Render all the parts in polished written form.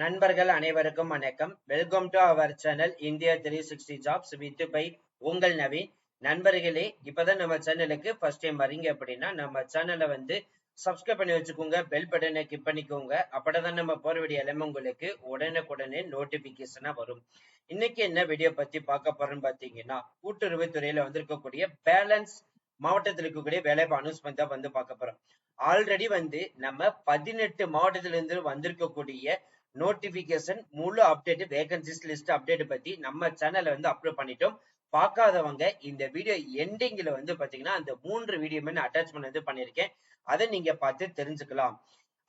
நண்பர்கள் அனைவருக்கும் வணக்கம். Welcome to our channel India 360 jobs with by உங்கள் நவீன். நண்பர்களே, இப்பதான் நம்ம சேனலுக்கு ஃபர்ஸ்ட் டைம் வரீங்க அப்படின்னா நம்ம சேனலை சப்ஸ்கிரைப் பண்ணி வச்சுக்கோங்க, பெல் பட்டனை கிளிக் பண்ணிக்கோங்க. அப்பதான் நம்ம போற வீடியோ எல்லாமே உங்களுக்கு உடனுக்குடனே நோட்டிபிகேஷனா வரும். இன்னைக்கு என்ன வீடியோ பத்தி பார்க்க போறோம்னு பாத்தீங்கன்னா, கூட்டுறவு துறையில வந்திருக்கக்கூடிய பேலன்ஸ் மாவட்டத்தில் இருக்கக்கூடிய வேலைவாய்ப்பு அனௌன்ஸ்மெண்ட் தான் பார்க்க போறோம். ஆல்ரெடி நம்ம 18 மாவட்டத்திலிருந்து வந்திருக்கக்கூடிய நோட்டிபிகேஷன் முழு அப்டேட் வேகன்சிஸ் லிஸ்ட் அப்டேட் பத்தி நம்ம சேனல்ல அப்லோட் பண்ணிட்டோம். பார்க்காதவங்க இந்த வீடியோ எண்டிங்ல பாத்தீங்கன்னா அந்த 3 வீடியோமே நான் அட்டாச்மெண்ட் பண்ணிருக்கேன். அதை நீங்க பார்த்து தெரிஞ்சுக்கலாம்.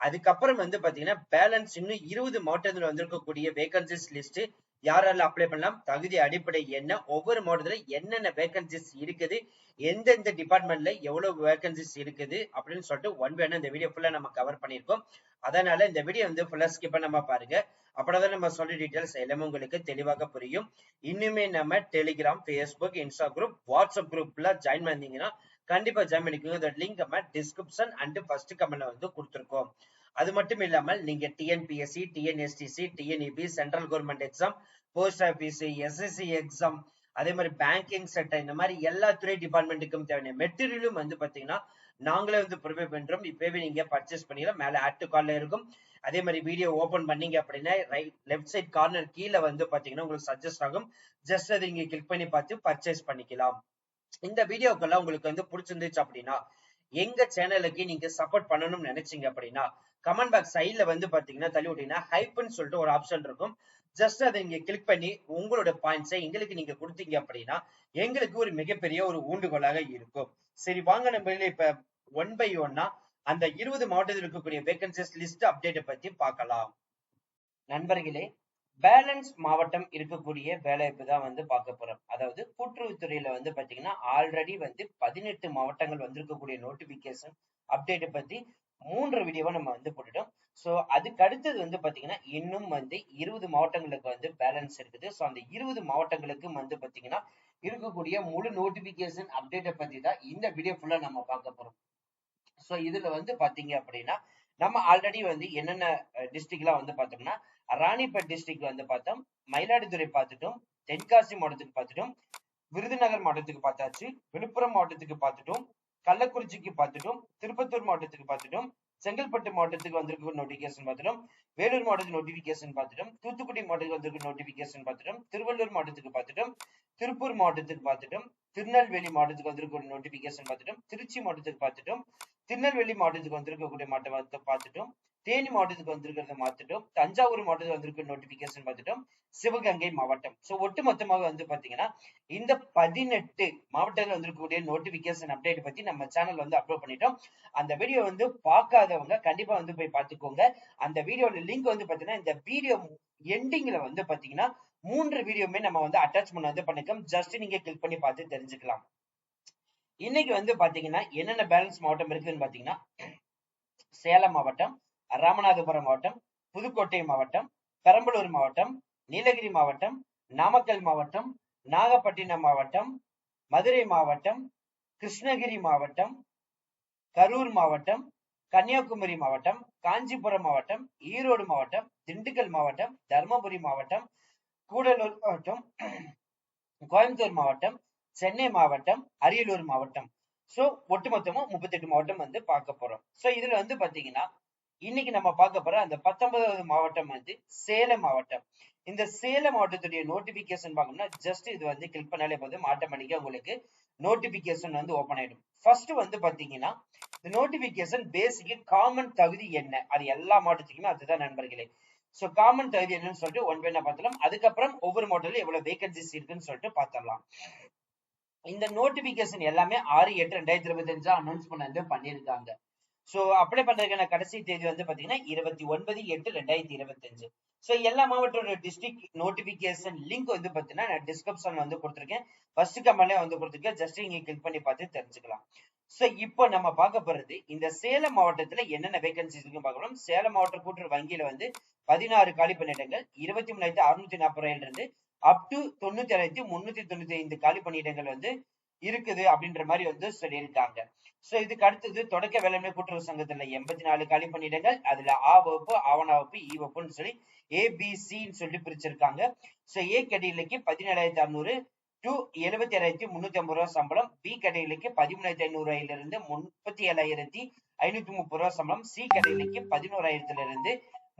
அதுக்கப்புறம் பாத்தீங்கன்னா பேலன்ஸ் இன்னும் 20 மாவட்டத்தில் வந்திருக்கக்கூடிய வேகன்சிஸ் லிஸ்ட் யாரெல்லாம் அப்ளை பண்ணலாம், தகுதி அடிப்படை என்ன, ஒவ்வொரு மாவட்டத்துல என்னென்ன வேகன்சிஸ் இருக்குது, எந்தெந்த டிபார்ட்மெண்ட்ல எவ்வளவு வேகன்சிஸ் இருக்குது அப்படின்னு சொல்லிட்டு ஒன் பை இந்த வீடியோ ஃபுல்லா நம்ம கவர் பண்ணிருக்கோம். அதனால இந்த வீடியோ ஃபுல்லா ஸ்கிப் பண்ணாம பாருங்க. அப்படிதான் நம்ம சொல்ற டீடைல்ஸ் எல்லாமே உங்களுக்கு தெளிவாக புரியும். இன்னுமே நம்ம Telegram, Facebook, Insta group, WhatsApp குரூப்ல ஜாயின் பண்ணீங்கன்னா கண்டிப்பா ஜாயின் பண்ணிக்கோங்க. இந்த லிங்க் நம்ம டிஸ்கிரிப்ஷன் அண்ட் ஃபர்ஸ்ட் கமெண்ட்ல கொடுத்திருக்கோம். அது மட்டும் இல்லாமல் நீங்க TNPSC, TNSTC, TNEB, central government exam, post office, SSC exam, அதே மாதிரி பேங்கிங் செக்டர், இந்த மாதிரி எல்லா துறை டிபார்ட்மெண்ட்டுக்கும் தேவையான மெட்டீரியலும் பாத்தீங்கன்னா நாங்களே ப்ரொவைட் பண்றோம். இப்பவே நீங்க பர்ச்சேஸ் பண்ணிடலாம். மேல ஆட் டு கார்ட்ல இருக்கும். அதே மாதிரி வீடியோ ஓபன் பண்ணீங்க அப்படின்னா லெஃப்ட் சைட் கார்னர் கீழே பாத்தீங்கன்னா உங்களுக்கு சஜஸ்ட் ஆகும். ஜஸ்ட் அதை நீங்க கிளிக் பண்ணி பார்த்து பர்ச்சேஸ் பண்ணிக்கலாம். இந்த வீடியோக்கெல்லாம் உங்களுக்கு பிடிச்சிருந்துச்சு அப்படின்னா எங்க சேனலுக்கு நீங்க சப்போர்ட் பண்ணணும்னு நினைச்சீங்க அப்படின்னா கமெண்ட் பாக்ஸ் சைட்ல பாத்தீங்கன்னா தள்ளி விட்டீங்கன்னா ஹைப்னு சொல்லிட்டு ஒரு ஆப்ஷன் இருக்கும். ஜஸ்ட் அதை நீங்க கிளிக் பண்ணி உங்களோட பாயிண்ட்ஸை எங்களுக்கு நீங்க கொடுத்தீங்க அப்படின்னா எங்களுக்கு ஒரு மிகப்பெரிய ஒரு ஊண்டுகோலாக இருக்கும். சரி, வாங்க நம்ம இப்ப ஒன் பை ஒன்னா அந்த 20 மாவட்டத்தில் இருக்கக்கூடிய வேகன்சிஸ் லிஸ்ட் அப்டேட் பத்தி பார்க்கலாம். நண்பர்களே, பேலன்ஸ் மாவட்டம் இருக்கக்கூடிய வேலைவாய்ப்பு தான் பார்க்க போறோம். அதாவது கூட்டுறவுத்துறையில பாத்தீங்கன்னா ஆல்ரெடி 18 மாவட்டங்கள் வந்திருக்கக்கூடிய நோட்டிபிகேஷன் அப்டேட் பத்தி 3 வீடியோவை நம்ம போட்டுட்டோம். சோ அதுக்கு அடுத்தது பாத்தீங்கன்னா இன்னும் 20 மாவட்டங்களுக்கு பேலன்ஸ் இருக்குது. சோ அந்த 20 மாவட்டங்களுக்கும் பாத்தீங்கன்னா இருக்கக்கூடிய முழு நோட்டிபிகேஷன் அப்டேட்டை பத்தி தான் இந்த வீடியோ ஃபுல்லா நம்ம பார்க்க போறோம். சோ இதுல பாத்தீங்க அப்படின்னா நம்ம ஆல்ரெடி என்னென்ன டிஸ்ட்ரிக்ட் எல்லாம் பார்த்தோம்னா ராணிப்பேட் டிஸ்ட்ரிக்ட் பார்த்தோம், மயிலாடுதுறை பார்த்துட்டோம், தென்காசி மாவட்டத்துக்கு பார்த்துட்டோம், விருதுநகர் மாவட்டத்துக்கு பார்த்தாச்சு, விழுப்புரம் மாவட்டத்துக்கு பார்த்துட்டோம், கள்ளக்குறிச்சிக்கு பார்த்துட்டோம், திருப்பத்தூர் மாவட்டத்துக்கு பார்த்துட்டோம், செங்கல்பட்டு மாவட்டத்துக்கு வந்திருக்க நோட்டிபிகேஷன் பார்த்துட்டோம், வேலூர் மாவட்டத்துக்கு நோட்டிபிகேஷன் பார்த்துட்டோம், தூத்துக்குடி மாவட்டத்துக்கு வந்திருக்க நோட்டிபிகேஷன் பார்த்துட்டோம், திருவள்ளூர் மாவட்டத்துக்கு பார்த்துட்டோம், திருப்பூர் மாவட்டத்துக்கு பார்த்துட்டோம், திருநெல்வேலி மாவட்டத்துக்கு வந்திருக்க நோட்டிபிகேஷன் பார்த்துட்டோம், திருச்சி மாவட்டத்துக்கு பார்த்துட்டோம், திருநெல்வேலி மாவட்டத்துக்கு வந்திருக்கக்கூடிய மாவட்டத்தை பார்த்துட்டோம், தேனி மாவட்டத்துக்கு வந்திருக்கிறத பார்த்துட்டோம், தஞ்சாவூர் மாவட்டத்துக்கு வந்திருக்க நோட்டிபிகேஷன் பார்த்துட்டோம், சிவகங்கை மாவட்டம். சோ ஒட்டு மொத்தமாக பாத்தீங்கன்னா இந்த 18 மாவட்டத்தில் வந்திருக்கக்கூடிய நோட்டிபிகேஷன் அப்டேட் பத்தி நம்ம சேனல் அப்லோட் பண்ணிட்டோம். அந்த வீடியோ பார்க்காதவங்க கண்டிப்பா போய் பார்த்துக்கோங்க. அந்த வீடியோட லிங்க் பாத்தீங்கன்னா இந்த வீடியோ எண்டிங்ல பாத்தீங்கன்னா 3 வீடியோமே நம்ம அட்டாச்மெண்ட் பண்ணிக்கோம். ஜஸ்ட் நீங்க கிளிக் பண்ணி பார்த்து தெரிஞ்சுக்கலாம். இன்னைக்கு பாத்தீங்கன்னா என்னென்ன பேலன்ஸ் மாவட்டம் இருக்குன்னு பாத்தீங்கன்னா சேலம் மாவட்டம், ராமநாதபுரம் மாவட்டம், புதுக்கோட்டை மாவட்டம், பெரம்பலூர் மாவட்டம், நீலகிரி மாவட்டம், நாமக்கல் மாவட்டம், நாகப்பட்டினம் மாவட்டம், மதுரை மாவட்டம், கிருஷ்ணகிரி மாவட்டம், கரூர் மாவட்டம், கன்னியாகுமரி மாவட்டம், காஞ்சிபுரம் மாவட்டம், ஈரோடு மாவட்டம், திண்டுக்கல் மாவட்டம், தர்மபுரி மாவட்டம், கூடலூர் மாவட்டம், கோயம்புத்தூர் மாவட்டம், சென்னை மாவட்டம், அரியலூர் மாவட்டம். சோ ஒட்டுமொத்தமா 38 மாவட்டம் பார்க்க போறோம். சோ இதுல பாத்தீங்கன்னா இன்னைக்கு நம்ம பார்க்க போற அந்த 19வது மாவட்டம் சேலம் மாவட்டம். இந்த சேலம் மாவட்டத்துடைய நோட்டிபிகேஷன் பார்க்கணும்னா ஜஸ்ட் இது கிளிக் பண்ணாலே போதும், ஆட்டோமேட்டிக்கா உங்களுக்கு நோட்டிபிகேஷன் ஓபன் ஆயிடும். ஃபர்ஸ்ட் பாத்தீங்கன்னா இந்த நோட்டிபிகேஷன் பேசிக் காமன் தகுதி என்ன, அது எல்லா மாவட்டத்துக்குமே அதுதான் நண்பர்களே. சோ காமன் தகுதி என்னன்னு சொல்லிட்டு ஒன் பை ஒன்னா பார்த்தலாம். அதுக்கப்புறம் ஒவ்வொரு மாவட்டத்திலும் எவ்வளவு வேகன்சிஸ் இருக்குன்னு சொல்லிட்டு பார்த்தலாம். இந்த நோட்டிபிகேஷன் எல்லாமே 6/8/2025 அனௌன்ஸ் பண்ணிருக்காங்க. சோ அப்ளை பண்றதுக்கான கடைசி தேதி பாத்தீங்கன்னா 29/8/2025. சோ எல்லா மாவட்டத்தோட டிஸ்ட்ரிக்ட் நோட்டிபிகேஷன் லிங்க் பாத்தீங்கன்னா நான் டிஸ்கிரிப்ஷன்ல கொடுத்திருக்கேன். ஃபர்ஸ்ட் கமெண்ட்லயே கொடுத்திருக்கேன். ஜஸ்ட் நீங்க கிளிக் பண்ணி பார்த்து தெரிஞ்சுக்கலாம். சோ இப்போ நம்ம பார்க்க போறது இந்த சேலம் மாவட்டத்துல என்னென்ன வேகன்சிஸ் இருக்குன்னு பார்க்கலாம். சேலம் மாவட்ட கூட்டுறவு வங்கியில 16 காலி பணியிடங்கள், 23,640 இருந்து அப் டு 97,395 காலி பணியிடங்கள் இருக்குது அப்படின்ற மாதிரி வந்து சொல்லியிருக்காங்க. சோ இதுக்கு அடுத்தது தொடக்க வேளாண்மை கூட்டுறவு சங்கத்துல 84 காலி பணியிடங்கள். அதுல ஆ வகுப்பு, ஆவண வகுப்பு, இ வகுப்புன்னு சொல்லி ஏபிசின்னு சொல்லி பிரிச்சிருக்காங்க. சோ ஏ கேட்டகரிக்கு 17,600 டு 77,350 ரூபாய் சம்பளம். பி கேட்டகரிக்கு 13,500 இருந்து 37,530 ரூபாய் சம்பளம். சி கேட்டகரிக்கு 11,000 இருந்து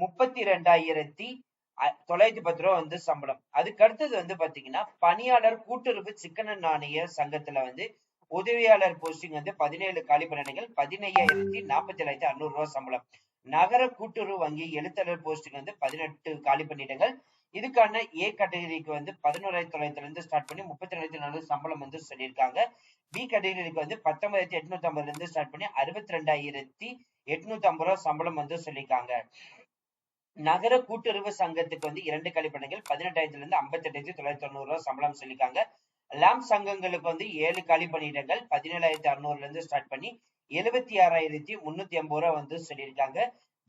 32,910 ரூபாய் வந்து சம்பளம். அதுக்கு அடுத்தது வந்து பாத்தீங்கன்னா பணியாளர் கூட்டுறவு சிக்கன நாணய சங்கத்துல வந்து உதவியாளர் போஸ்டிங் வந்து 17 காலி பணியிடங்கள். 15,47,600 ரூபாய் சம்பளம். நகர கூட்டுறவு வங்கி எழுத்தர் போஸ்டிங் வந்து 18 காலி பணியிடங்கள். இதுக்கான ஏ கேட்டகரிக்கு வந்து 11,900 இருந்து ஸ்டார்ட் பண்ணி 32,400 சம்பளம் வந்து சொல்லியிருக்காங்க. பி கேட்டகரிக்கு வந்து 19,850 இருந்து ஸ்டார்ட் பண்ணி 62,850 ரூபாய் சம்பளம் வந்து சொல்லியிருக்காங்க. நகர கூட்டுறவு சங்கத்துக்கு வந்து 2 கழிப்படைகள் 18,000 இருந்து 58,990 ரூபாய் சம்பளம் சொல்லியிருக்காங்க. லாம் சங்கங்களுக்கு வந்து 7 காலி பணியிடங்கள் 17,600 இருந்து ஸ்டார்ட் பண்ணி 76,380 ரூபாய் வந்து சொல்லியிருக்காங்க.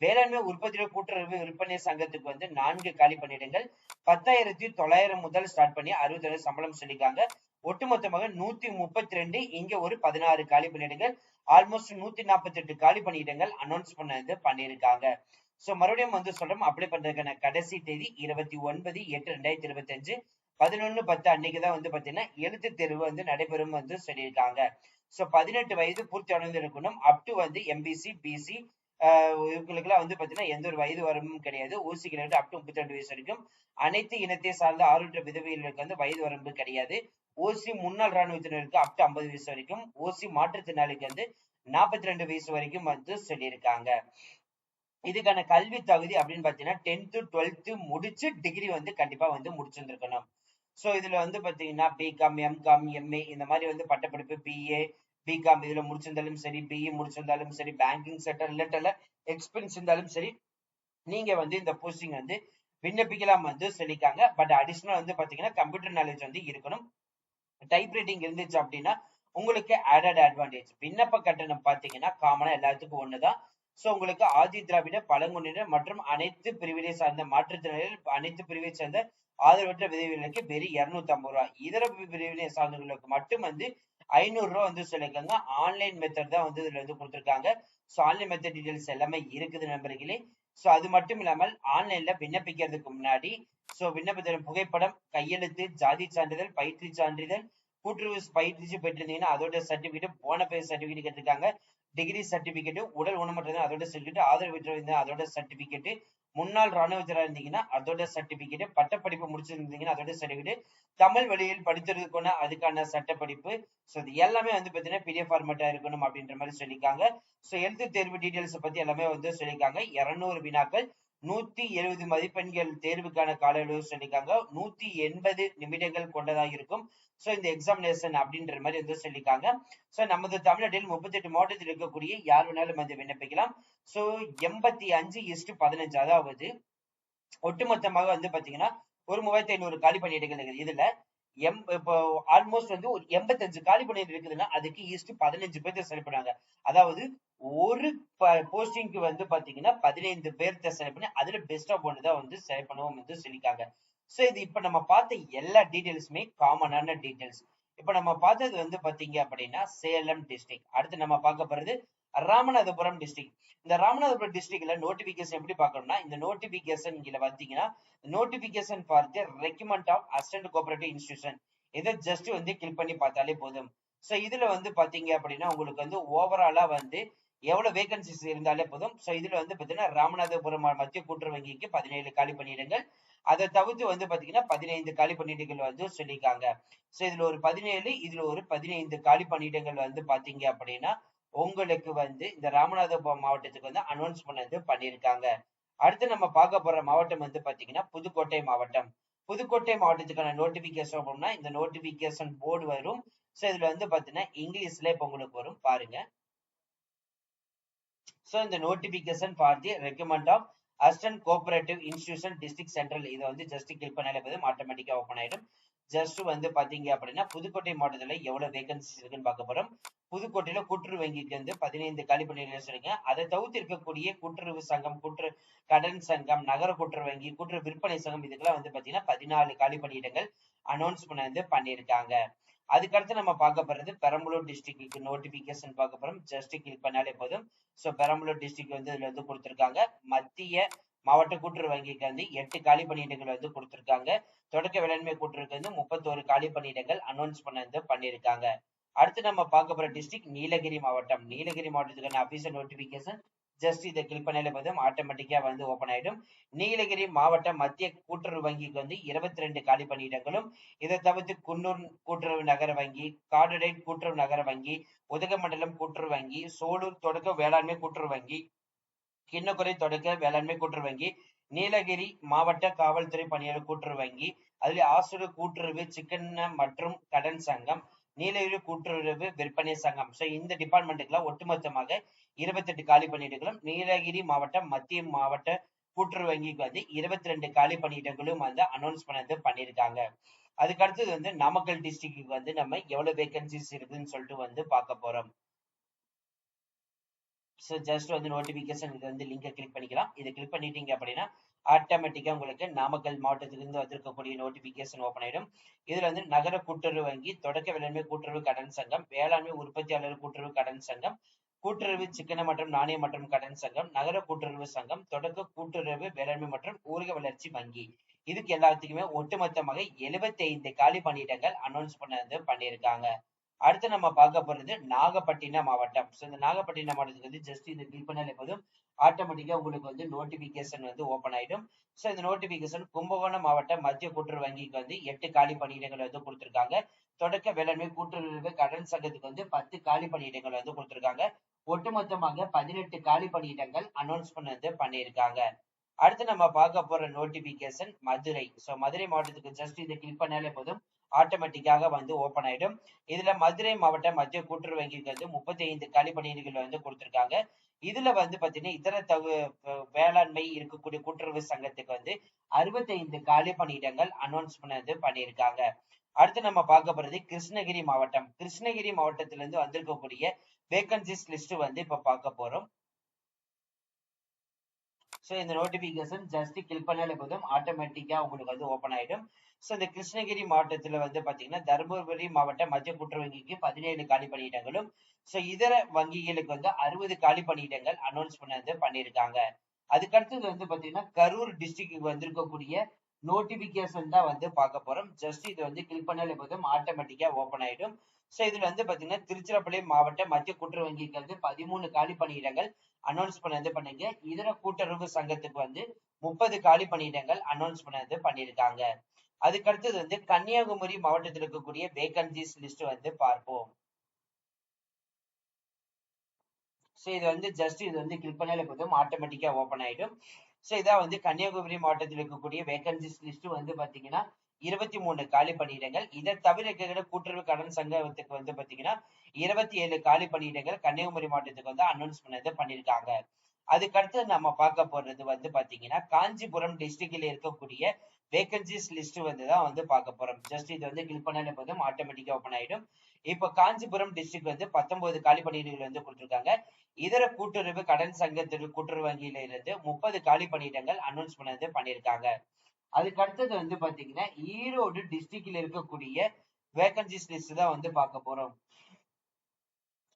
வேளாண்மை உற்பத்தி கூட்டுறவு விற்பனை சங்கத்துக்கு வந்து 4 காலி பணியிடங்கள் 10,900 முதல் ஸ்டார்ட் பண்ணி 60 சம்பளம் சொல்லியிருக்காங்க. ஒட்டுமொத்தமாக 132, இங்க ஒரு 16 காலி பணியிடங்கள், ஆல்மோஸ்ட் 148 காலி பணியிடங்கள் அனௌன்ஸ் பண்ணியிருக்காங்க. சோ மறுபடியும் வந்து சொல்றோம், அப்ளை பண்றதுக்கான கடைசி தேதி 29/8/2025 11/10 அன்னைக்குதான் வந்து பாத்தீங்கன்னா எழுத்து தேர்வு வந்து நடைபெறும் வந்து சொல்லியிருக்காங்க. சோ 18 வயது பூர்த்தி அடைந்து இருக்கணும். அப் டு வந்து எம்பிசி, பிசி இவங்களுக்கு எல்லாம் வந்து பாத்தீங்கன்னா எந்த ஒரு வயது வரம்பும் கிடையாது. ஓசிகளுக்கு அப் டு 32 வயசு வரைக்கும். அனைத்து இனத்தை சார்ந்த ஆறுற்ற விதவைகளுக்கு வந்து வயது வரம்பு கிடையாது. ஓசி முன்னாள் ராணுவத்தினருக்கு அப் டு 50 வயசு வரைக்கும். ஓசி மாற்றுத்திறனாளிக்கு வந்து 42 வயசு வரைக்கும் வந்து சொல்லியிருக்காங்க. இதுக்கான கல்வி தகுதி அப்படின்னு பாத்தீங்கன்னா 10th 12th முடிச்சு டிகிரி வந்து கண்டிப்பா வந்து முடிச்சிருந்திருக்கணும். சோ இதுல வந்து பாத்தீங்கன்னா பிகாம், எம்காம், எம்ஏ இந்த மாதிரி வந்து பட்டப்படிப்பு, பிஏ, பிகாம் இதுல முடிச்சிருந்தாலும் சரி, பிஇ முடிச்சிருந்தாலும் சரி, பேங்கிங் செக்டர் ரிலேட்டட்ல எக்ஸ்பீரியன்ஸ் இருந்தாலும் சரி, நீங்க வந்து இந்த போஸ்டிங் வந்து விண்ணப்பிக்கலாம் வந்து சொல்லிருக்காங்க. பட் அடிஷனல் வந்து பாத்தீங்கன்னா கம்ப்யூட்டர் நாலேஜ் வந்து இருக்கணும். டைப் ரைட்டிங் இருந்துச்சு அப்படின்னா உங்களுக்கு ஆடட் அட்வான்டேஜ். விண்ணப்ப கட்டணம் பாத்தீங்கன்னா காமனா எல்லாத்துக்கும் ஒண்ணுதான். சோ உங்களுக்கு ஆதி திராவிட, பழங்குடியினர் மற்றும் அனைத்து பிரிவினை சார்ந்த மாற்றுத்திறனாளிகள், அனைத்து பிரிவை சேர்ந்த ஆதரவற்ற விதவைகளுக்கு வெறும் 250 ரூபாய். இதர பிரிவினை சார்ந்தவர்களுக்கு மட்டும் வந்து 500 ரூபாய் வந்து சொல்லியிருக்காங்க. ஆன்லைன் மெத்தட் தான் வந்து இதுல வந்து கொடுத்திருக்காங்க. சோ ஆன்லைன் மெத்தட் டீடைல்ஸ் எல்லாமே இருக்குது நண்பர்களே. சோ அது மட்டும் இல்லாமல் ஆன்லைன்ல விண்ணப்பிக்கிறதுக்கு முன்னாடி சோ விண்ணப்பத்தின் புகைப்படம், கையெழுத்து, ஜாதி சான்றிதழ், பயிற்சி சான்றிதழ், கூட்டுறவு பயிற்சி பெற்றிருந்தீங்கன்னா அதோட சர்டிபிகேட், போனபைஸ் சர்டிபிகேட் கேட்டிருக்காங்க. டிகிரி சர்டிபிகேட், உடல் ஊனமுற்றது அதோட சர்டிபிகேட், ஆதரவற்ற அதோட சர்டிபிகேட், முன்னாள் ராணுவத்தினரா இருந்தீங்கன்னா அதோட சர்டிபிகேட், பட்டப்படிப்பு முடிச்சிருந்தீங்கன்னா அதோட சர்டிபிகேட், தமிழ் வழியில் படித்திருக்கணும் அதுக்கான சட்டப்படிப்பு. சோ இது எல்லாமே வந்து பாத்தீங்கன்னா பிடிஎஃப் ஃபார்மேட்டா இருக்கணும் அப்படின்ற மாதிரி சொல்லியிருக்காங்க. சோ எழுத்து தேர்வு டீடைல்ஸ் பத்தி எல்லாமே வந்து சொல்லியிருக்காங்க. 200 வினாக்கள், 170 மதிப்பெண்கள் தேர்வுக்கான கால அளவு சொல்லியிருக்காங்க. 180 நிமிடங்கள் கொண்டதாக இருக்கும். சோ இந்த எக்ஸாமினேஷன் அப்படின்ற மாதிரி வந்து சொல்லியிருக்காங்க. சோ நமது தமிழ்நாட்டில் 38 மாவட்டத்தில் இருக்கக்கூடிய யார் வேணாலும் வந்து விண்ணப்பிக்கலாம். சோ 85:15, அதாவது ஒட்டுமொத்தமாக வந்து பாத்தீங்கன்னா ஒரு 3,500 காலி பணியிடங்கள் இருக்குது. இதுல இப்போ ஆல்மோஸ்ட் வந்து ஒரு 85 காலி பணியிடம் இருக்குதுன்னா அதுக்கு 15 பேர்த்த செலக்ட் பண்ணாங்க. அதாவது ஒரு போஸ்டிங்க்கு வந்து பாத்தீங்கன்னா 15 பேர்த்த செலக்ட் பண்ணி அதுல பெஸ்ட் ஆஃப் ஒன் தான் வந்து செலக்ட் பண்ணுவோம் வந்து சொல்லியிருக்காங்க. சோ இது இப்ப நம்ம பார்த்த எல்லா டீடைல்ஸுமே காமனான டீடைல்ஸ். இப்ப நம்ம பார்த்தது வந்து பாத்தீங்க அப்படின்னா சேலம் டிஸ்ட்ரிக்ட். அடுத்து நம்ம பார்க்க போறது ராமநாதபுரம் டிஸ்ட்ரிக்ட். இந்த ராமநாதபுரம் டிஸ்ட்ரிக்ட்ல நோட்டிபிகேஷன் எப்படி பார்க்கணும்னா, இந்த நோட்டிபிகேஷன் கீழ பாத்தீங்கன்னா notification for the recruitment of assistant cooperative institution, இதை ஜஸ்ட் வந்து கிளிக் பண்ணி பார்த்தாலே போதும். சோ இதுல வந்து பாத்தீங்க அப்படின்னா உங்களுக்கு வந்து ஓவராலா வந்து எவ்வளவு வேகன்சிஸ் இருந்தாலே போதும். சோ இதுல வந்து பாத்தீங்கன்னா ராமநாதபுரம் மத்திய கூட்டுறவு வங்கிக்கு 17 காலி பணியிடங்கள், அதை தவிர்த்து வந்து பாத்தீங்கன்னா 15 காலி பணியிடங்கள் வந்து சொல்லியிருக்காங்க. சோ இதுல ஒரு 17, இதுல ஒரு 15 காலி பணியிடங்கள் வந்து பாத்தீங்க அப்படின்னா உங்களுக்கு வந்து இந்த ராமநாதபுரம் மாவட்டத்துக்கு வந்து அனௌன்ஸ் பண்ணியிருக்காங்க. அடுத்து நம்ம பார்க்க போற மாவட்டம் வந்து பாத்தீங்கன்னா புதுக்கோட்டை மாவட்டம். புதுக்கோட்டை மாவட்டத்துக்கான நோட்டிபிகேஷன் அப்படின்னா இந்த நோட்டிபிகேஷன் போர்டு வரும். சோ இதுல வந்து பாத்தீங்கன்னா இங்கிலீஷ்ல இப்ப உங்களுக்கு வரும் பாருங்க. சோ இந்த notification for the recruitment of assistant cooperative institution district central, இதை வந்து ஜஸ்ட் கிளிக் பண்ணாலே போதும், ஆட்டோமேட்டிக்கா ஓப்பன் ஆயிடும். ஜஸ்ட் வந்து பாத்தீங்க அப்படின்னா புதுக்கோட்டை மாவட்டத்துல எவ்வளவு வேகன்சிஸ் இருக்குன்னு பார்க்க போறோம். புதுக்கோட்டையில கூட்டுறவு வங்கிக்கு வந்து 15 காலி பணியிடங்கள் சொல்லிருங்க. அதை தவிர்த்து இருக்கக்கூடிய கூட்டுறவு சங்கம், கடன் சங்கம், நகர கூட்டுறவு வங்கி, கூட்டுறவு விற்பனை சங்கம், இதுக்கெல்லாம் வந்து பாத்தீங்கன்னா 14 காலி பணியிடங்கள் அனௌன்ஸ் பண்ணியிருக்காங்க. அதுக்கடுத்து நம்ம பார்க்க போறது பெரம்பலூர் டிஸ்ட்ரிக்ட்டுக்கு நோட்டிபிகேஷன் பார்க்க போறோம். ஜஸ்ட் கிளிக் பண்ணாலே போதும். ஸோ பெரம்பலூர் டிஸ்ட்ரிக்ட் வந்து இதுல வந்து கொடுத்திருக்காங்க. மத்திய மாவட்ட கூட்டுறவு வங்கிக்கு வந்து 8 காலி பணியிடங்கள் வந்து கொடுத்திருக்காங்க. தொடக்க வேளாண்மை கூட்டுறவுக்கு வந்து 31 காலி பணியிடங்கள் அனௌன்ஸ் பண்ணியிருக்காங்க. அடுத்து நம்ம பார்க்க போற டிஸ்ட்ரிக்ட் நீலகிரி மாவட்டம். நீலகிரி மாவட்டத்துக்கான அபிஷியல் நோட்டிபிகேஷன் ஜஸ்ட் இதை கிளிக் பண்ணாலே போதும், ஆட்டோமேட்டிக்கா வந்து ஓபன் ஆயிடும். நீலகிரி மாவட்ட மத்திய கூட்டுறவு வங்கிக்கு வந்து 22 காலி பணியிடங்களும், இதை தவிர்த்து குன்னூர் கூட்டுறவு நகர வங்கி, கார்டடைட் கூட்டுறவு நகர வங்கி, உதகமண்டலம் கூட்டுறவு வங்கி, சோலூர் தொடக்க வேளாண்மை கூட்டுறவு வங்கி, கிண்ணக்குறை தொடக்க வேளாண்மை கூட்டுறவு வங்கி, நீலகிரி மாவட்ட காவல்துறை பணியாளர் கூட்டுறவு வங்கி, அதுல ஆசிரியர் கூட்டுறவு சிக்கன மற்றும் கடன் சங்கம், நீலகிரி கூட்டுறவு விற்பனை சங்கம். சோ இந்த டிபார்ட்மெண்ட்டுக்குலாம் ஒட்டுமொத்தமாக 28 காலி பணியிடங்களும், நீலகிரி மாவட்ட மத்திய மாவட்ட கூட்டுறவு வங்கிக்கு வந்து 22 காலி பணியிடங்களும் வந்து அனௌன்ஸ் பண்ணியிருக்காங்க. அதுக்கு அடுத்தது வந்து நாமக்கல் டிஸ்ட்ரிக்ட்டுக்கு வந்து நம்ம எவ்வளவு வேகன்சிஸ் இருக்குன்னு சொல்லிட்டு வந்து பார்க்க போறோம். ஸோ ஜஸ்ட் வந்து நோட்டிபிகேஷன் இது வந்து லிங்கை கிளிக் பண்ணிக்கலாம். இதை கிளிக் பண்ணிட்டீங்க அப்படின்னா ஆட்டோமேட்டிக்கா உங்களுக்கு நாமக்கல் மாவட்டத்திலிருந்து வந்திருக்கக்கூடிய நோட்டிபிகேஷன் ஓப்பன் ஆயிடும். இதுல வந்து நகர கூட்டுறவு வங்கி, தொடக்க வேளாண்மை கூட்டுறவு கடன் சங்கம், வேளாண்மை உற்பத்தியாளர் கூட்டுறவு கடன் சங்கம், கூட்டுறவு சிக்கன மற்றும் நாணய மற்றும் கடன் சங்கம், நகர கூட்டுறவு சங்கம், தொடக்க கூட்டுறவு வேளாண்மை மற்றும் ஊரக வளர்ச்சி வங்கி, இதுக்கு எல்லாத்துக்குமே ஒட்டுமொத்தமாக 75 காலி பணியிடங்கள் அனௌன்ஸ் பண்ணியிருக்காங்க. அடுத்து நம்ம பார்க்க போறது நாகப்பட்டினம் மாவட்டம். ஸோ இந்த நாகப்பட்டினம் மாவட்டத்துக்கு வந்து ஜஸ்ட் இதை கிளிக் பண்ணாலே போதும், ஆட்டோமேட்டிக்கா உங்களுக்கு வந்து நோட்டிபிகேஷன் வந்து ஓப்பன் ஆயிடும். ஸோ இந்த நோட்டிபிகேஷன் கும்பகோணம் மாவட்ட மத்திய கூட்டுறவு வங்கிக்கு வந்து 8 காலி பணியிடங்கள் வந்து கொடுத்திருக்காங்க. தொடக்க வேளாண்மை கூட்டுறவு கடன் சங்கத்துக்கு வந்து 10 காலி பணியிடங்கள் வந்து கொடுத்திருக்காங்க. ஒட்டுமொத்தமாக 18 காலி பணியிடங்கள் அனௌன்ஸ் பண்ணியிருக்காங்க. அடுத்து நம்ம பார்க்க போற நோட்டிபிகேஷன் மதுரை. ஸோ மதுரை மாவட்டத்துக்கு ஜஸ்ட் இதை கிளிக் பண்ணாலே போதும், ஆட்டோமேட்டிக்காக வந்து ஓப்பன் ஆயிடும். இதுல மதுரை மாவட்ட மத்திய கூட்டுறவு வங்கிக்கு வந்து 35 காலி பணியிடங்கள் வந்து கொடுத்திருக்காங்க. இதுல வந்து பாத்தீங்கன்னா இதர வேளாண்மை இருக்கக்கூடிய கூட்டுறவு சங்கத்துக்கு வந்து 65 காலி பணியிடங்கள் அனௌன்ஸ் பண்ணியிருக்காங்க. அடுத்து நம்ம பார்க்க போறது கிருஷ்ணகிரி மாவட்டம். கிருஷ்ணகிரி மாவட்டத்தில இருந்து வந்திருக்கக்கூடிய வேகன்சிஸ் லிஸ்ட் வந்து இப்ப பார்க்க போறோம். ஸோ இந்த நோட்டிபிகேஷன் ஜஸ்ட் கிளிக் பண்ணாலே போதும், ஆட்டோமேட்டிக்கா உங்களுக்கு வந்து ஓப்பன் ஆயிடும். ஸோ இந்த கிருஷ்ணகிரி மாவட்டத்துல வந்து பாத்தீங்கன்னா தருமபுரி மாவட்ட மத்திய கூட்டுறவு வங்கிக்கு 17 காலி பணியிடங்களும், ஸோ இதர வங்கிகளுக்கு வந்து 60 காலி பணியிடங்கள் அனௌன்ஸ் பண்ணியிருக்காங்க. அதுக்கடுத்தது வந்து பாத்தீங்கன்னா கரூர் டிஸ்ட்ரிக்ட் வந்திருக்கக்கூடிய நோட்டிபிகேஷன் தான் வந்து பார்க்க போறோம். ஜஸ்ட் இது வந்து கிளிக் பண்ணாலே போதும், ஆட்டோமேட்டிக்கா ஓப்பன் ஆயிடும். ஸோ இதுல வந்து பாத்தீங்கன்னா திருச்சிராப்பள்ளி மாவட்ட மத்திய கூட்டுறவு வங்கிக்கு வந்து 13 காலி பணியிடங்கள் அனௌன்ஸ் பண்ணீங்க. இதர கூட்டுறவு சங்கத்துக்கு வந்து 30 காலி பணியிடங்கள் அனௌன்ஸ் பண்ணியிருக்காங்க. அதுக்கு அடுத்தது வந்து கன்னியாகுமரி மாவட்டத்தில் இருக்கக்கூடிய வேகன்சிஸ் லிஸ்ட் வந்து பார்ப்போம். ஸோ இது வந்து ஜஸ்ட் இது வந்து கிளிக் பண்ணாலே போதும், ஆட்டோமேட்டிக்கா ஓப்பன் ஆயிடும். ஸோ இதான் வந்து கன்னியாகுமரி மாவட்டத்தில் இருக்கக்கூடிய வேகன்சிஸ் லிஸ்ட் வந்து பாத்தீங்கன்னா 23 காலி பணியிடங்கள். இதை தவிர இருக்கிற கூட்டுறவு கடன் சங்கத்துக்கு வந்து பாத்தீங்கன்னா 27 காலி பணியிடங்கள் கன்னியாகுமரி மாவட்டத்துக்கு வந்து அனௌன்ஸ் பண்ணியிருக்காங்க. அதுக்கடுத்து நம்ம பார்க்க போறது வந்து பாத்தீங்கன்னா காஞ்சிபுரம் டிஸ்ட்ரிக்ட்ல இருக்கக்கூடிய வேகன்சிஸ் லிஸ்ட் வந்து தான் வந்து பார்க்க போறோம். ஜஸ்ட் இது வந்து கிளிக் பண்ணாலே போதும், ஆட்டோமேட்டிக்கா ஓப்பன் ஆயிடும். இப்போ காஞ்சிபுரம் டிஸ்ட்ரிக்ட் வந்து 19 காலி பணியிடங்கள் வந்து கொடுத்திருக்காங்க. இதர கூட்டுறவு கடன் சங்கத்திற்கு கூட்டுறவு வங்கியில இருந்து 30 காலி பணியிடங்கள் அனௌன்ஸ் பண்ணியிருக்காங்க. அதுக்கு அடுத்தது வந்து பாத்தீங்கன்னா ஈரோடு டிஸ்ட்ரிக்ட்ல இருக்கக்கூடிய வேகன்சிஸ் லிஸ்ட் தான் வந்து பார்க்க போறோம்.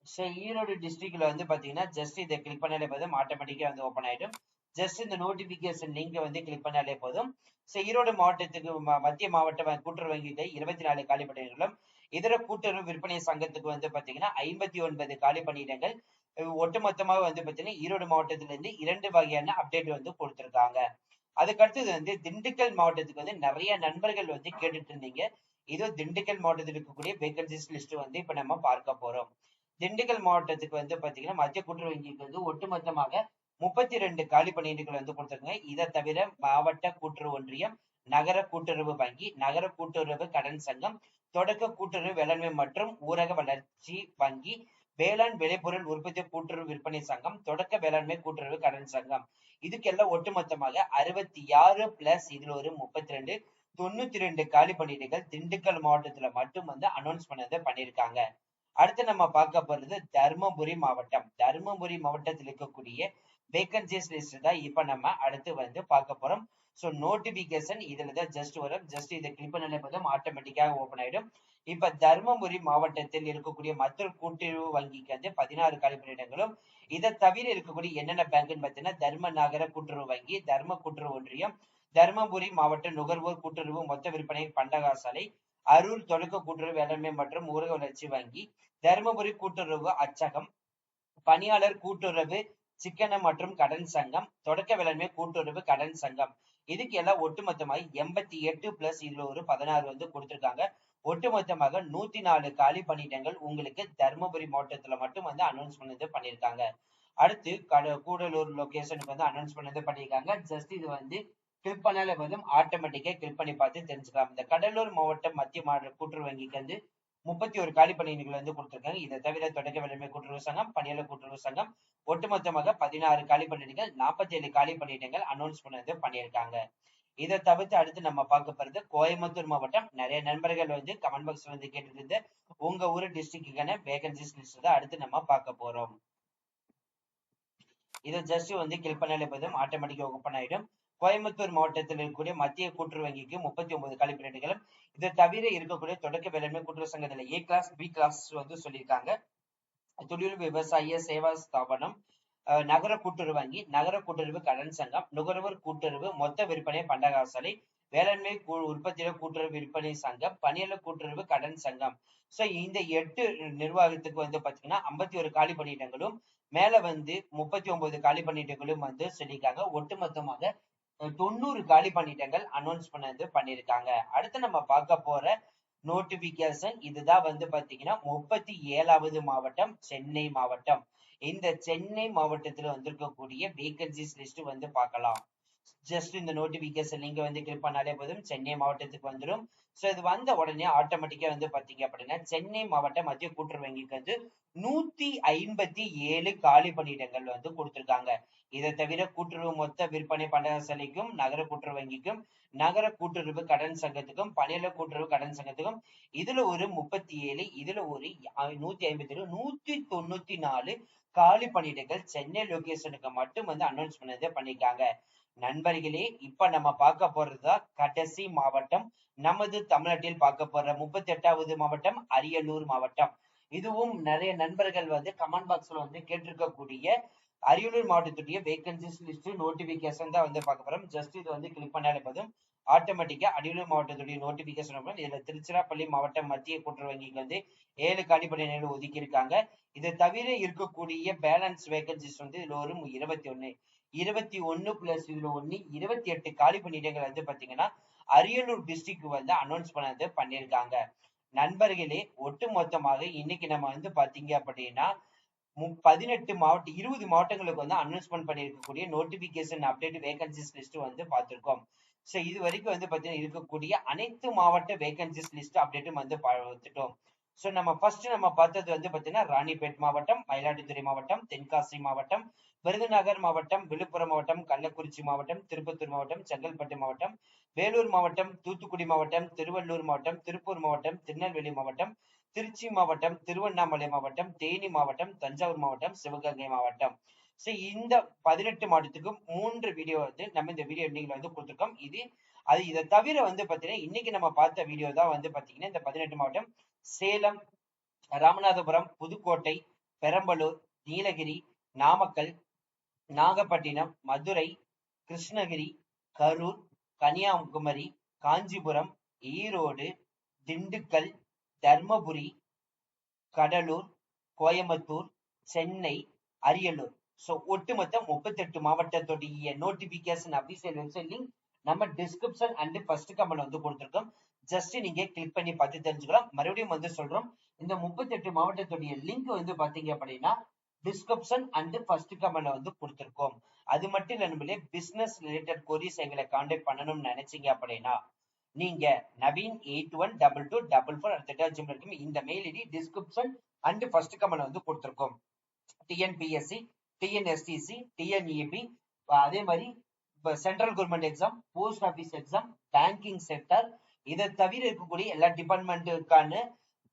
ஸோ ஈரோடு டிஸ்ட்ரிக்ட்ல வந்து பாத்தீங்கன்னா ஜஸ்ட் இதை கிளிக் பண்ணாலே போதும், ஆட்டோமேட்டிக்கா வந்து ஓப்பன் ஆயிடும். ஜஸ்ட் இந்த நோட்டிபிகேஷன் லிங்கை வந்து கிளிக் பண்ணாலே போதும். ஸோ ஈரோடு மாவட்டத்துக்கு மத்திய மாவட்ட கூட்டுறவு வங்கிக்கு 24 காலி பணியிடங்களும், இதர கூட்டுறவு விற்பனை சங்கத்துக்கு வந்து பாத்தீங்கன்னா 59 காலி பணியிடங்கள். ஒட்டுமொத்தமாக வந்து பாத்தீங்கன்னா ஈரோடு மாவட்டத்திலிருந்து 2 வகையான அப்டேட் வந்து கொடுத்திருக்காங்க. அதுக்கு அடுத்தது வந்து திண்டுக்கல் மாவட்டத்துக்கு வந்து நிறைய நண்பர்கள் வந்து கேட்டுட்டு இருந்தீங்க. இதோ திண்டுக்கல் மாவட்டத்தில் இருக்கக்கூடிய வேகன்சிஸ் லிஸ்ட் வந்து இப்ப நம்ம பார்க்க போறோம். திண்டுக்கல் மாவட்டத்துக்கு வந்து பாத்தீங்கன்னா மத்திய கூட்டுறவு வங்கிக்கு வந்து ஒட்டுமொத்தமாக 32 காலி பணியிடங்கள் வந்து கொடுத்திருக்காங்க. இதை தவிர மாவட்ட கூட்டுறவு ஒன்றியம், நகர கூட்டுறவு வங்கி, நகர கூட்டுறவு கடன் சங்கம், தொடக்க கூட்டுறவு வேளாண்மை மற்றும் ஊரக வளர்ச்சி வங்கி, வேளாண் விளைபொருள் உற்பத்தி கூட்டுறவு விற்பனை சங்கம், தொடக்க வேளாண்மை கூட்டுறவு கடன் சங்கம், இதுக்கெல்லாம் ஒட்டுமொத்தமாக 66 பிளஸ் இதுல ஒரு 32 92 காலி பணியிடங்கள் திண்டுக்கல் மாவட்டத்துல மட்டும் வந்து அனௌன்ஸ் பண்ணியிருக்காங்க. அடுத்து நம்ம பார்க்க போறது தர்மபுரி மாவட்டம். தர்மபுரி மாவட்டத்தில் இருக்கக்கூடிய வேகன்சிஸ் லிஸ்ட் தான் இப்ப நம்ம அடுத்து வந்து பார்க்க போறோம். சோ நோட்டிபிகேஷன் இதுலதான் ஜஸ்ட் வரும். ஜஸ்ட் இதை கிளிக் பண்ணாலே போதும் ஆட்டோமேட்டிக்காக ஓபன் ஆயிடும். இப்ப தர்மபுரி மாவட்டத்தில் இருக்கக்கூடிய மற்ற கூட்டுறவு வங்கிக்கு வந்து 16 காலி பணியிடங்களும், இதை தவிர இருக்கக்கூடிய என்னென்ன பேங்க்னு பாத்தீங்கன்னா தர்ம நகர கூட்டுறவு வங்கி, தர்ம கூட்டுறவு ஒன்றியம், தர்மபுரி மாவட்ட நுகர்வோர் கூட்டுறவு மொத்த விற்பனை பண்டகசாலை, அரூர் தொடக்க கூட்டுறவு வேளாண்மை மற்றும் ஊரக வளர்ச்சி வங்கி, தர்மபுரி கூட்டுறவு அச்சகம், பணியாளர் கூட்டுறவு சிக்கன மற்றும் கடன் சங்கம், தொடக்க வேளாண்மை கூட்டுறவு கடன் சங்கம். இதுக்கு எல்லாம் ஒட்டுமொத்தமாக 88 பிளஸ் இதுல ஒரு 16 வந்து கொடுத்திருக்காங்க. ஒட்டுமொத்தமாக 104 காலி பணியிடங்கள் உங்களுக்கு தர்மபுரி மாவட்டத்துல மட்டும் வந்து அனௌன்ஸ் பண்ணது பண்ணிருக்காங்க. அடுத்து கூடலூர் லொகேஷனுக்கு வந்து அனௌன்ஸ் பண்ணது பண்ணிருக்காங்க. ஜஸ்ட் இது வந்து கிளிக் பண்ணாலே போதும் ஆட்டோமேட்டிக்கா கிளிக் பண்ணி பார்த்து தெரிஞ்சுக்கலாம். இந்த கடலூர் மாவட்டம் மத்திய மாநில கூட்டுறவு வங்கிக்கு வந்து 31 காலி பணியிடங்கள் வந்து கொடுத்திருக்காங்க. இதை தவிர தொடக்க வேளாண்மை கூட்டுறவு சங்கம், பணியாளர் கூட்டுறவு சங்கம் ஒட்டுமொத்தமாக 16 காலி பணியிடங்கள், 47 காலி பணியிடங்கள் அனௌன்ஸ் பண்ணது பண்ணியிருக்காங்க. இதை தவிர்த்து அடுத்து நம்ம பார்க்க போறது கோயம்புத்தூர் மாவட்டம். நிறைய நண்பர்கள் வந்து கமெண்ட் பாக்ஸ்ல வந்து கேட்டுட்டு உங்க ஊரு டிஸ்ட்ரிக்டுக்கான வேகன்சிஸ் லிஸ்ட் தான் அடுத்து நம்ம பார்க்க போறோம். இதை ஜஸ்ட் வந்து கிளிக் பண்ணாலே போதும் ஆட்டோமேட்டிக்கா ஓபன் ஆயிடும். கோயம்புத்தூர் மாவட்டத்தில் இருக்கக்கூடிய மத்திய கூட்டுறவு வங்கிக்கு 39 காலி பணியிடங்களும், இதை தவிர இருக்கக்கூடிய தொடக்க வேளாண்மை கூட்டுறவு சங்கத்துல A கிளாஸ் B கிளாஸ் வந்து சொல்லியிருக்காங்க. தொழில் விவசாய சேவா ஸ்தாபனம், நகர கூட்டுறவு வங்கி, நகர கூட்டுறவு கடன் சங்கம், நுகர்வோர் கூட்டுறவு மொத்த விற்பனை பண்டகசாலை, வேளாண்மை உற்பத்தியாளர் கூட்டுறவு விற்பனை சங்கம், பணியாளர் கூட்டுறவு கடன் சங்கம். சோ இந்த 8 நிர்வாகத்துக்கு வந்து பாத்தீங்கன்னா 51 காலி பணியிடங்களும், மேல வந்து 39 காலி பணியிடங்களும் வந்து சொல்லியிருக்காங்க. ஒட்டுமொத்தமாக 90 காலி பணியிடங்கள் அனௌன்ஸ் பண்ணது பண்ணிருக்காங்க. அடுத்து நம்ம பார்க்க போற நோட்டிபிகேஷன் இதுதான் வந்து பாத்தீங்கன்னா 37வது மாவட்டம் சென்னை மாவட்டம். இந்த சென்னை மாவட்டத்துல வந்திருக்கக்கூடிய வேகன்சிஸ் லிஸ்ட் வந்து பார்க்கலாம். ஜஸ்ட் இந்த நோட்டிபிகேஷன் லிங்க் வந்து கிளிக் பண்ணாலே போதும் சென்னை மாவட்டத்துக்கு வந்துடும். சோ இது வந்த உடனே ஆட்டோமேட்டிக்கா வந்து பாத்தீங்க அப்படின்னா சென்னை மாவட்ட மத்திய கூட்டுறவு வங்கிக்கு வந்து 157 காலி பணியிடங்கள் வந்து கொடுத்திருக்காங்க. இதை தவிர கூட்டுறவு மொத்த விற்பனை பண்டகசாலைக்கும், நகர கூட்டுறவு வங்கிக்கும், நகர கூட்டுறவு கடன் சங்கத்துக்கும், பணியாளர் கூட்டுறவு கடன் சங்கத்துக்கும் இதுல ஒரு 37, இதுல ஒரு 157, 194 காலி பணியிடங்கள் சென்னை லொகேஷனுக்கு மட்டும் வந்து அனௌன்ஸ் பண்ணது பண்ணிருக்காங்க. நண்பர்களே, இப்ப நம்ம பார்க்க போறதுதான் கடைசி மாவட்டம். நமது தமிழ்நாட்டில் பார்க்க போற 38வது மாவட்டம் அரியலூர் மாவட்டம். இதுவும் நிறைய நண்பர்கள் வந்து கமெண்ட் பாக்ஸ்ல வந்து கேட்டிருக்கக்கூடிய அரியலூர் மாவட்டத்துடைய வேகன்சிஸ் லிஸ்ட் நோட்டிபிகேஷன் தான் வந்து பார்க்க போறோம். ஜஸ்ட் இது வந்து கிளிக் பண்ணாலே போதும் ஆட்டோமேட்டிக்கா அரியலூர் மாவட்டத்துடைய நோட்டிபிகேஷன் இதுல திருச்சிராப்பள்ளி மாவட்டம் மத்திய கூட்டுறவு வங்கிக்கு வந்து 7 காலி பணியிடங்கள் ஒதுக்கி இருக்காங்க. இதை தவிர இருக்கக்கூடிய பேலன்ஸ் வேகன்சிஸ் வந்து இதுல ஒரு 21 பிளஸ் இதுல 1 28 காலி பணியிடங்கள் வந்து பாத்தீங்கன்னா அரியலூர் டிஸ்ட்ரிக்ட் வந்து அனௌன்ஸ் பண்ணது பண்ணிருக்காங்க. நண்பர்களே, ஒட்டு மொத்தமாக இன்னைக்கு நம்ம வந்து பாத்தீங்க அப்படின்னா 18 மாவட்டம் 20 மாவட்டங்களுக்கு வந்து அனௌன்ஸ்மெண்ட் பண்ணிருக்கக்கூடிய நோட்டிபிகேஷன் அப்டேட் வேகன்சிஸ் லிஸ்ட் வந்து பார்த்திருக்கோம். சோ இது வரைக்கும் வந்து பாத்தீங்கன்னா இருக்கக்கூடிய அனைத்து மாவட்ட வேகன்சிஸ் லிஸ்ட் அப்டேட்டும் வந்து பார்த்துட்டோம். சோ நம்ம ஃபர்ஸ்ட் நம்ம பார்த்தது வந்து பாத்தீங்கன்னா ராணிப்பேட் மாவட்டம், மயிலாடுதுறை மாவட்டம், தென்காசி மாவட்டம், விருதுநகர் மாவட்டம், விழுப்புரம் மாவட்டம், கள்ளக்குறிச்சி மாவட்டம், திருப்பத்தூர் மாவட்டம், செங்கல்பட்டு மாவட்டம், வேலூர் மாவட்டம், தூத்துக்குடி மாவட்டம், திருவள்ளூர் மாவட்டம், திருப்பூர் மாவட்டம், திருநெல்வேலி மாவட்டம், திருச்சி மாவட்டம், திருவண்ணாமலை மாவட்டம், தேனி மாவட்டம், தஞ்சாவூர் மாவட்டம், சிவகங்கை மாவட்டம். சோ இந்த 18 மாவட்டத்துக்கும் 3 வீடியோ வந்து நம்ம இந்த வீடியோ எண்டிங்ல வந்து கொடுத்திருக்கோம். இதை தவிர வந்து பாத்தீங்கன்னா இன்னைக்கு நம்ம பார்த்த வீடியோ தான் வந்து பாத்தீங்கன்னா இந்த 18 மாவட்டம் சேலம், ராமநாதபுரம், புதுக்கோட்டை, பெரம்பலூர், நீலகிரி, நாமக்கல், நாகப்பட்டினம், மதுரை, கிருஷ்ணகிரி, கரூர், கன்னியாகுமரி, காஞ்சிபுரம், ஈரோடு, திண்டுக்கல், தர்மபுரி, கடலூர், கோயம்புத்தூர், சென்னை, அரியலூர். சோ ஒட்டுமொத்த 38 மாவட்டத்துடைய நோட்டிபிகேஷன் அபிஷியல் வெப்சைட் லிங்க் நம்ம டிஸ்கிரிப்ஷன் அண்ட் ஃபர்ஸ்ட் கமெண்ட் வந்து கொடுத்திருக்கோம். ஜஸ்ட் நீங்க கிளிக் பண்ணி பார்த்து தெரிஞ்சுக்கலாம். மறுபடியும் வந்து சொல்றோம், இந்த 38 மாவட்டத்துடைய லிங்க் வந்து பாத்தீங்க அப்படின்னா டிஸ்கிரிப்ஷன் அண்ட் ஃபர்ஸ்ட் கமெண்ட் வந்து கொடுத்திருக்கோம். அது மட்டும் இல்ல நம்மளே பிசினஸ் ரிலேட்டட் கொரிஸ் எங்களை கான்டாக்ட் பண்ணணும்னு நினைச்சீங்க அப்படின்னா நீங்க naveen812244 இந்த mail ID description and first comment வந்து கொடுத்திருக்கோம். டிஎன்பிஎஸ்சி, டிஎன்எஸ்டிசி, டிஎன்இபி, அதே மாதிரி central government exam, post office exam, banking sector, இதை தவிர இருக்கக்கூடிய எல்லா டிபார்ட்மெண்ட்டுக்கான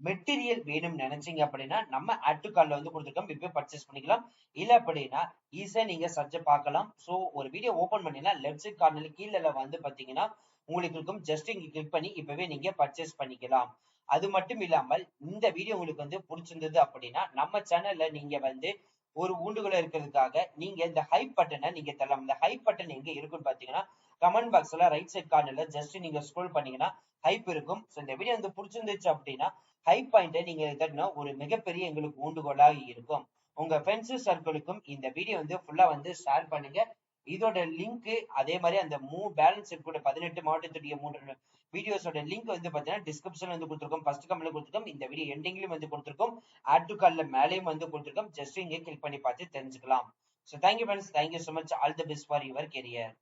மெட்டீரியல் வேணும்னு நினைச்சீங்க அப்படின்னா நம்ம add to cart வந்து கொடுத்துருக்கோம், இப்பவே பர்ச்சேஸ் பண்ணிக்கலாம். இல்ல அப்படின்னா ஈஸியா நீங்க சர்ச் பார்க்கலாம். சோ ஒரு வீடியோ ஓபன் பண்ணீங்கன்னா லெஃப்ட் சைட் கார்னர்ல கீழே வந்து பாத்தீங்கன்னா உங்களுக்கு இருக்கும், ஜஸ்ட் இங்க கிளிக் பண்ணி இப்பவே நீங்க பர்ச்சேஸ் பண்ணிக்கலாம். அது மட்டும் இல்லாமல் இந்த வீடியோ உங்களுக்கு வந்து பிடிச்சிருந்தது அப்படின்னா நம்ம சேனல்ல நீங்க வந்து ஒரு ஊண்டுகோல இருக்கிறதுக்காக நீங்க இந்த ஹைப் பட்டனை நீங்க தரலாம். இந்த ஹைப் பட்டன் எங்க இருக்குன்னு பாத்தீங்கன்னா கமெண்ட் பாக்ஸ்ல ரைட் சைட் கார்னர்ல ஜஸ்ட் நீங்க ஸ்க்ரோல் பண்ணீங்கன்னா ஹைப் இருக்கும். சோ இந்த வீடியோ வந்து பிடிச்சிருந்துச்சு அப்படின்னா ஹைப் பாயிண்ட்டை நீங்க தட்டினா ஒரு மிகப்பெரிய எங்களுக்கு ஊண்டுகோலாக இருக்கும். உங்க ஃப்ரெண்ட்ஸ் சர்க்கிளுக்கும் இந்த வீடியோ வந்து ஃபுல்லா வந்து ஷேர் பண்ணுங்க. இதோட லிங்க் அதே மாதிரி அந்த பேலன்ஸ் இருக்கக்கூடிய 18 மாவட்டத்துடைய 3 வீடியோஸோட லிங்க் வந்து பாத்தீங்கன்னா டிஸ்கிரிப்ஷன்ல வந்து கொடுத்துருக்கோம், ஃபர்ஸ்ட் கமெண்ட்ல கொடுத்துருக்கோம், இந்த வீடியோ எண்டிங்லயும் வந்து கொடுத்துருக்கோம், ஆட் டு கார்ட்ல மேலேயும் வந்து கொடுத்துருக்கோம். ஜஸ்ட் இங்க கிளிக் பண்ணி பார்த்து தெரிஞ்சுக்கலாம். So thank you friends, thank you so much, all the best for your career.